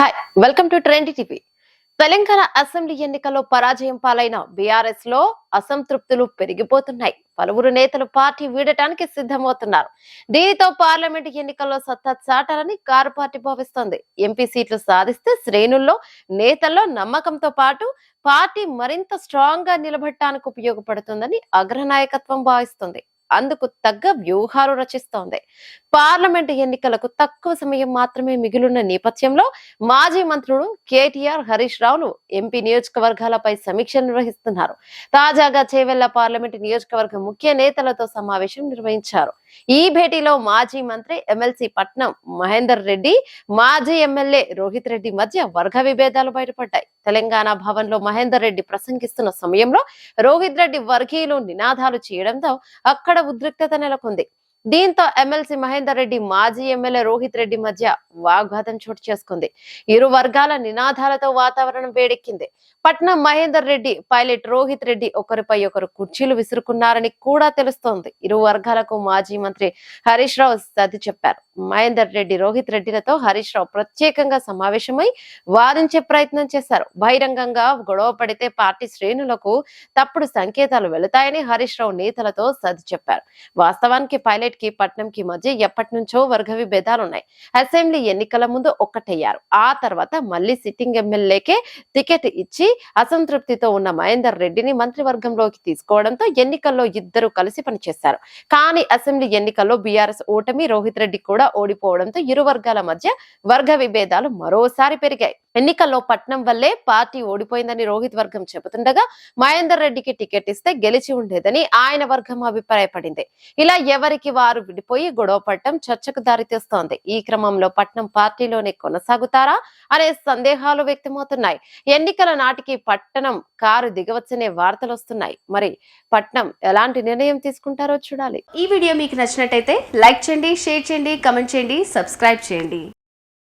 Hi welcome to trend TV. Telangana assembly ఎన్నికల్లో పరాజయం పాలైన బీఆర్ఎస్ లో అసంతృప్తులు పెరిగిపోతున్నాయి. పలువురు నేతలు పార్టీ వీడటానికి సిద్ధమవుతున్నారు. దీనితో పార్లమెంట్ ఎన్నికల్లో సత్తా చాటాలని కారు పార్టీ భావిస్తోంది. ఎంపీ సీట్లు సాధిస్తే శ్రేణుల్లో నేతల్లో నమ్మకంతో పాటు పార్టీ మరింత స్ట్రాంగ్ గా నిలబడటానికి ఉపయోగపడుతుందని అగ్రనాయకత్వం భావిస్తుంది. అందుకు తగ్గ వ్యూహాలు రచిస్తోంది. పార్లమెంట్ ఎన్నికలకు తక్కువ సమయం మాత్రమే మిగిలిన నేపథ్యంలో మాజీ మంత్రులు కేటీఆర్, హరీష్ రావులు ఎంపీ నియోజకవర్గాలపై సమీక్ష నిర్వహిస్తున్నారు. తాజాగా చేవెళ్ల పార్లమెంట్ నియోజకవర్గ ముఖ్య నేతలతో సమావేశం నిర్వహించారు. ఈ భేటీలో మాజీ మంత్రి ఎమ్మెల్సీ పట్నం మహేందర్ రెడ్డి, మాజీ ఎమ్మెల్యే రోహిత్ రెడ్డి మధ్య వర్గ విభేదాలు బయటపడ్డాయి. తెలంగాణ భవన్ లో మహేందర్ రెడ్డి ప్రసంగిస్తున్న సమయంలో రోహిత్ రెడ్డి వర్గీయులు నినాదాలు చేయడంతో అక్కడ ఉద్రిక్తత నెలకొంది. దీంతో ఎమ్మెల్సీ మహేందర్ రెడ్డి, మాజీ ఎమ్మెల్యే రోహిత్ రెడ్డి మధ్య వాగ్వాదం చోటు చేసుకుంది. ఇరు వర్గాల నినాదాలతో వాతావరణం వేడెక్కింది. పట్నం మహేందర్ రెడ్డి, పైలట్ రోహిత్ రెడ్డి ఒకరిపై ఒకరు కుర్చీలు విసురుకున్నారని కూడా తెలుస్తోంది. ఇరు వర్గాలకు మాజీ మంత్రి హరీష్ రావు సర్ది చెప్పారు. మహేందర్ రెడ్డి, రోహిత్ రెడ్డిలతో హరీష్ రావు ప్రత్యేకంగా సమావేశమై వాదించే ప్రయత్నం చేశారు. బహిరంగంగా గొడవ పడితే పార్టీ శ్రేణులకు తప్పుడు సంకేతాలు వెళతాయని హరీష్ రావు నేతలతో సర్ది చెప్పారు. వాస్తవానికి పైలట్ కి పట్నం కి మధ్య ఎప్పటి నుంచో వర్గ విభేదాలున్నాయి. అసెంబ్లీ ఎన్నికల ముందు ఒక్కటయ్యారు. ఆ తర్వాత మళ్లీ సిట్టింగ్ ఎమ్మెల్యేకే టికెట్ ఇచ్చి అసంతృప్తితో ఉన్న మహేందర్ రెడ్డిని మంత్రివర్గంలోకి తీసుకోవడంతో ఎన్నికల్లో ఇద్దరు కలిసి పనిచేశారు. కానీ అసెంబ్లీ ఎన్నికల్లో బీఆర్ఎస్ ఓటమి, రోహిత్ రెడ్డి కూడా ఓడిపోవడంతో ఇరు వర్గాల మధ్య వర్గ విభేదాలు మరోసారి పెరిగాయి. ఎన్నికల్లో పట్నం వల్లే పార్టీ ఓడిపోయిందని రోహిత్ వర్గం చెబుతుండగా, మహేందర్ రెడ్డికి టికెట్ ఇస్తే గెలిచి ఉండేదని ఆయన వర్గం అభిప్రాయపడింది. ఇలా ఎవరికి వారు విడిపోయి గొడవ పడటం చర్చకు దారితీస్తోంది. ఈ క్రమంలో పట్నం పార్టీలోనే కొనసాగుతారా అనే సందేహాలు వ్యక్తమవుతున్నాయి. ఎన్నికల నాటికి పట్టణం కారు దిగవచ్చనే వార్తలు వస్తున్నాయి. మరి పట్నం ఎలాంటి నిర్ణయం తీసుకుంటారో చూడాలి. ఈ వీడియో మీకు నచ్చినట్టయితే లైక్ చేయండి, షేర్ చేయండి, కమెంట్ చేయండి, సబ్స్క్రైబ్ చేయండి.